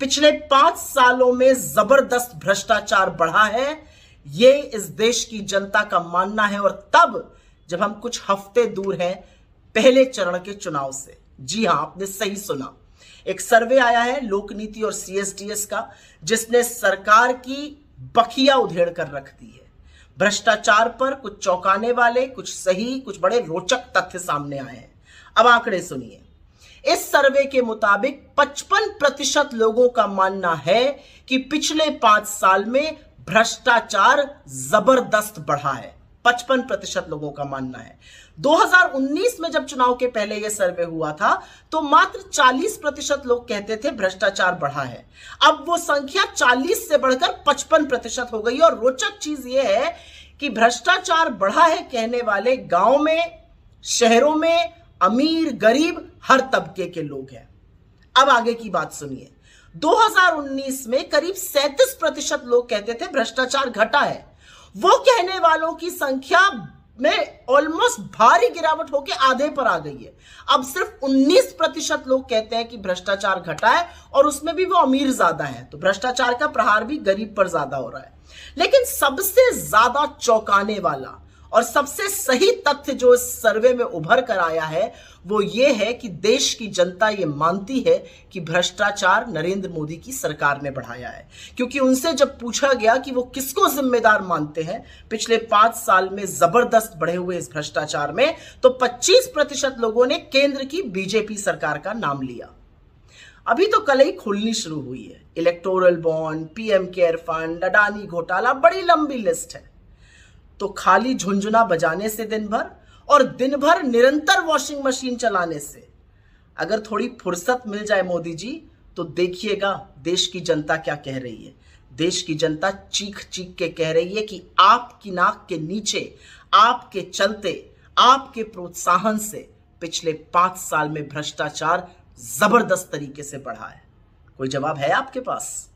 पिछले 5 सालों में जबरदस्त भ्रष्टाचार बढ़ा है, ये इस देश की जनता का मानना है। और तब जब हम कुछ हफ्ते दूर हैं पहले चरण के चुनाव से। जी हां, आपने सही सुना। एक सर्वे आया है लोकनीति और सीएसडीएस का, जिसने सरकार की बखिया उधेड़ कर रख दी है। भ्रष्टाचार पर कुछ चौंकाने वाले, कुछ सही, कुछ बड़े रोचक तथ्य सामने आए हैं। अब आंकड़े सुनिए। इस सर्वे के मुताबिक 55% लोगों का मानना है कि पिछले 5 साल में भ्रष्टाचार जबरदस्त बढ़ा है। 55% लोगों का मानना है। 2019 में जब चुनाव के पहले यह सर्वे हुआ था तो मात्र 40% लोग कहते थे भ्रष्टाचार बढ़ा है। अब वो संख्या 40 से बढ़कर 55% हो गई। और रोचक चीज यह है कि भ्रष्टाचार बढ़ा है कहने वाले गांव में, शहरों में, अमीर गरीब हर तबके के लोग हैं। अब आगे की बात सुनिए। 2019 में करीब 37% लोग कहते थे भ्रष्टाचार घटा है। वो कहने वालों की संख्या में ऑलमोस्ट भारी गिरावट होकर आधे पर आ गई है। अब सिर्फ 19% लोग कहते हैं कि भ्रष्टाचार घटा है, और उसमें भी वो अमीर ज्यादा है। तो भ्रष्टाचार का प्रहार भी गरीब पर ज्यादा हो रहा है। लेकिन सबसे ज्यादा चौंकाने वाला और सबसे सही तथ्य जो इस सर्वे में उभर कर आया है वो ये है कि देश की जनता ये मानती है कि भ्रष्टाचार नरेंद्र मोदी की सरकार ने बढ़ाया है। क्योंकि उनसे जब पूछा गया कि वो किसको जिम्मेदार मानते हैं पिछले 5 साल में जबरदस्त बढ़े हुए इस भ्रष्टाचार में, तो 25% लोगों ने केंद्र की बीजेपी सरकार का नाम लिया। अभी तो कलई खुलनी शुरू हुई है। Electoral bond, PM care fund, Adani घोटाला, बड़ी लंबी लिस्ट है। तो खाली झुंझुना बजाने से दिन भर और दिन भर निरंतर वॉशिंग मशीन चलाने से अगर थोड़ी फुर्सत मिल जाए मोदी जी, तो देखिएगा देश की जनता क्या कह रही है। देश की जनता चीख चीख के कह रही है कि आपकी नाक के नीचे, आपके चलते, आपके प्रोत्साहन से पिछले 5 साल में भ्रष्टाचार जबरदस्त तरीके से बढ़ा है। कोई जवाब है आपके पास?